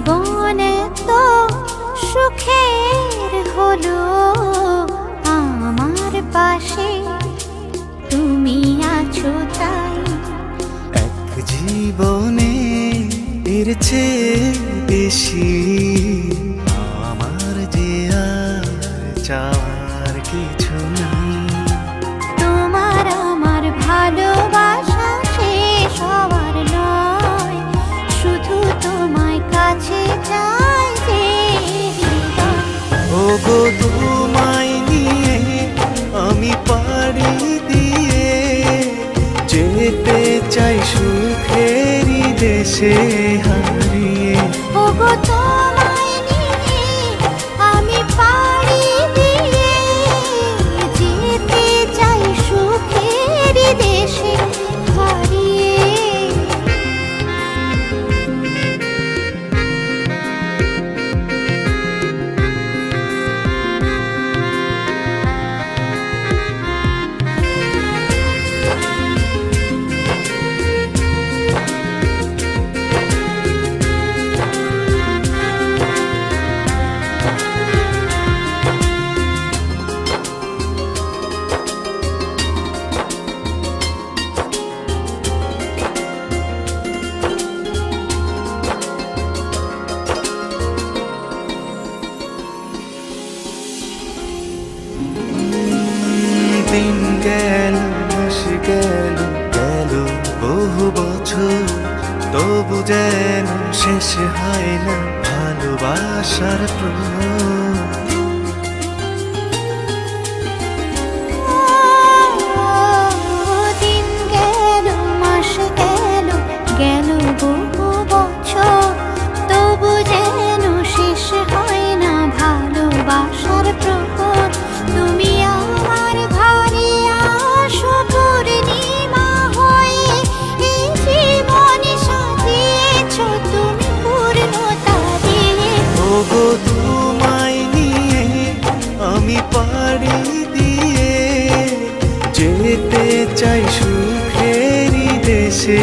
জীবনে তো সুখের হলো আমার পাশে তুমি আছো তাই। এক জীবনে এর চেয়ে বেশি আমার যে আর চাওয়ার কিছু নেই। তোমার আমার ভালোবাসা শেষ হওয়ার নয়, শুধু তোমায় কাছে চাই যে হৃদয়। ওগো তোমায় নিয়ে আমি পাড়ি দিয়ে যেতে চাই সুখেরই দেশে হারিয়ে। ওগো তোমায় নিয়ে আমি পাড়ি দিয়ে যেতে চাই সুখের দেশে হারিয়ে। দিন গেল মাস গেল গেল বহু বছর, তবু যেন শেষ হয় না ভালোবাসার প্রহর। দিন গেল মাস গেল গেল বহু বছর, তবু যেন শেষ হয় না ভালোবাসার প্রহর। তুমি আমার ঘরে আসো পূর্ণিমা হয়ে, এই জীবনে সাজিয়েছ তুমি পূর্ণতা দিয়ে। ওগো তোমায় নিয়ে আমি পাড়ি দিয়ে যেতে চাই সুখেরই দেশে